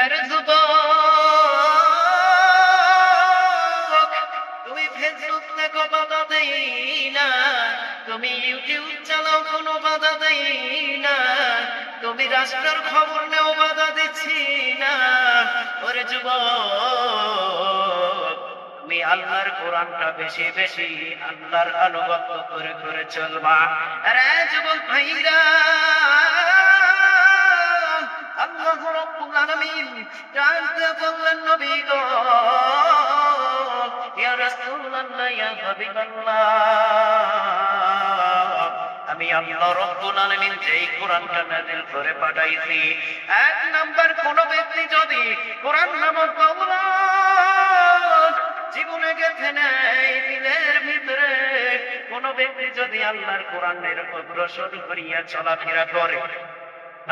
আরে যুবক, তুমি ফেসবুক দেখো, বাধা দেই না। তুমি ইউটিউব চালাও, কোনো বাধা দেই না। তুমি রাষ্ট্রের খবর নেও, বাধা দিচ্ছি না। ওরে যুবক, তুমি আল্লাহর কোরআনটা বেশি বেশি আল্লাহর আনুগত্য করে করে চলবা। আরে যুবক ভাইরা, আল্লাহ রাব্বুল আলামিন জানতে বললেন, নবী গো, ইয়া রাসূলুল্লাহ, ইয়া হাবিবাল্লাহ, আমি আল্লাহ রাব্বুল আলামিন যেই কোরআনটা নাযিল করে পাঠাইছি, এক নাম্বার কোন ব্যক্তি যদি কোরআন নামক দৌলত জীবনে গেঁথে নেয় দিলের ভিতরে, কোন ব্যক্তি যদি আল্লাহর কোরআনের অগ্রসর করিয়া চলাফেরা করে,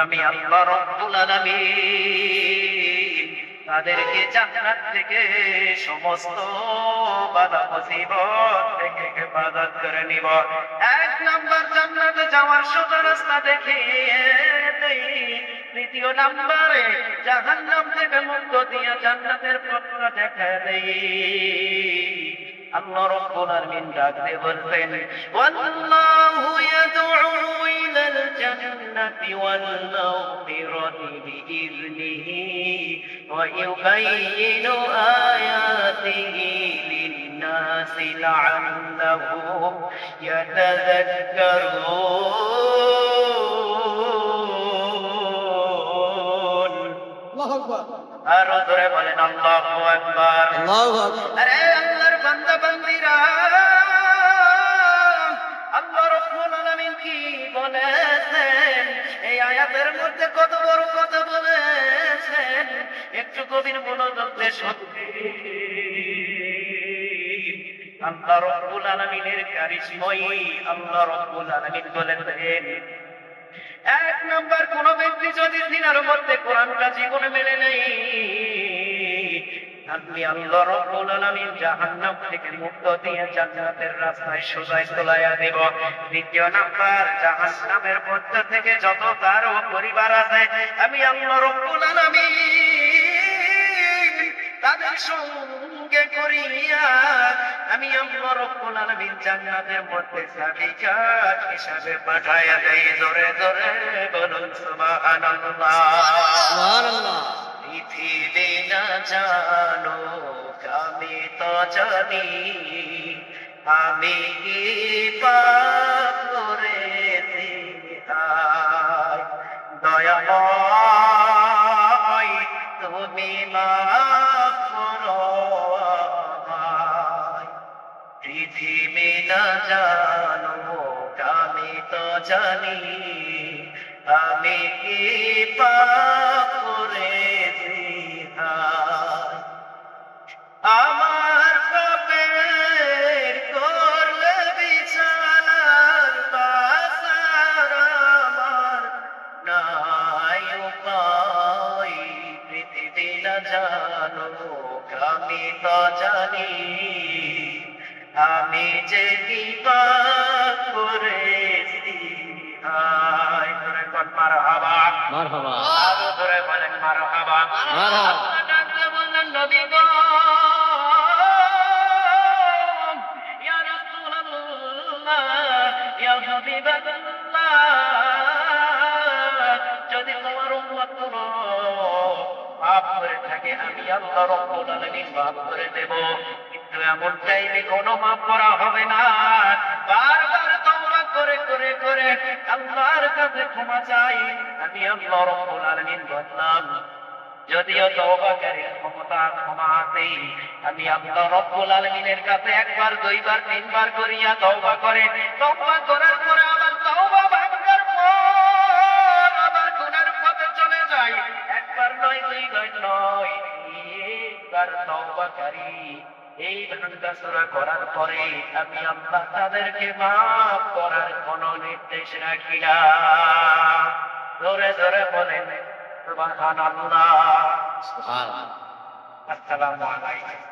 আমি আল্লাহ রাব্বুল আলামিন তাদেরকে জান্নাত থেকে সমস্ত বাধা মুসিবত থেকে হেফাজত করে নিব। এক নাম্বার জান্নাতে যাওয়ার সোজা রাস্তা দেখিয়ে দেই। দ্বিতীয় নাম্বারে জাহান্নাম থেকে মুক্ত দিয়া জান্নাতের পথটা দেখায় দেই। আল্লাহ রাব্বুল আলামিন ডাক দিয়ে বলবেন, ওয়াল্লাহু ইয়াদউ ইলাল জান্নাতি ওয়াল মাগফিরাতি বিইذনিহি ওয়া ইউবাইয়িনু আয়াতিহি লিন-নাসি লা'আল্লাহুম ইয়াতাযাক্কারুন। আল্লাহু আকবার। আরো জোরে বলেন আল্লাহু আকবার। আল্লাহু আকবার। আরে আল্লাহর বান্দা বান্দীরা, আল্লাহ রাব্বুল আলামিন কি বলেছেন এই আয়াতের মধ্যে? কত বড় কথা বলেছেন, একটু গভীর মনোযোগ দিয়ে শুনবেন। আল্লাহ রাব্বুল আলামিনের কারিশমাই আল্লাহ রাব্বুল আলামিন বলেছেন, এক নাম্বার কোন ব্যক্তি যদি দিনের মধ্যে কোরআনটা জীবনে মেনে নেই, আমি আল্লাহ রাব্বুল আলামিন জাহান্নাম থেকে মুক্ত দিয়ে জান্নাতের রাস্তায় সোজাই চলাইয়া দেব। দ্বিতীয় নাম্বার, জাহান্নামের মধ্য থেকে যত তার পরিবার আছে, আমি আল্লাহ রাব্বুল আলামিন তাদের সঙ্গে করিয়া আমি আল্লাহ রাব্বুল আলামিন জান্নাতের মধ্যে সাবিকাত হিসাবে পাঠাইয়া দেই। জোরে জোরে বলুন সুবহানাল্লাহ। সুবহানাল্লাহ। পৃথিবী না জানো আমি তো জানি, আমি কি পাপ করেছি, দয়াময় তুমি মাফ করো আমায়। পৃথিবী না জানো আমি তো জানি, আমি কি পাপ করেছি, আমার পাপের করলে বিছানার পাশার আমার নাই উপায়। পৃথিবী না জানো আমি তো জানি, আমি যে কি পাপ করেছি। হায় ধরে বল মারহাবা, মারহাবা। আরো ধরে বলেন মারহাবা, মারহাবা। ডাকতে বললেন, নবী গো, ইয়া রাসূলুল্লাহ, ইয়া হাবিবাল্লাহ, যদি তোমার উম্মত কোনো পাপ করে থাকে, আমি আল্লাহ রাব্বুল আলামিন মাফ করে দেব। কিন্তু এমন টাইমে কোনো মাফ করা হবে না। বারবার তওবা করে করে করে আল্লাহর কাছে ক্ষমা চাই। আমি আল্লাহ রাব্বুল আলামিন বললাম, যদিও তওবাকারীর ক্ষমতা ক্ষমা আছে, আমি আল্লাহ রাব্বুল আলামিনের কাছে একবার, দুইবার, তিনবার করিয়া তওবা করে, তওবা করার পরে আবার তওবা ভাঙার পর আবার গুনার পথে চলে যাই। একবার নয়, দুইবার নয়, তিনবার তওবাকারী এই ভাঙাচোরা করার পরে আমি আল্লাহ তাদেরকে মাফ করার কোন নির্দেশ রাখি না। জোরে জোরে বলেন সুবহানাল্লাহ। আসসালামু আলাইকুম।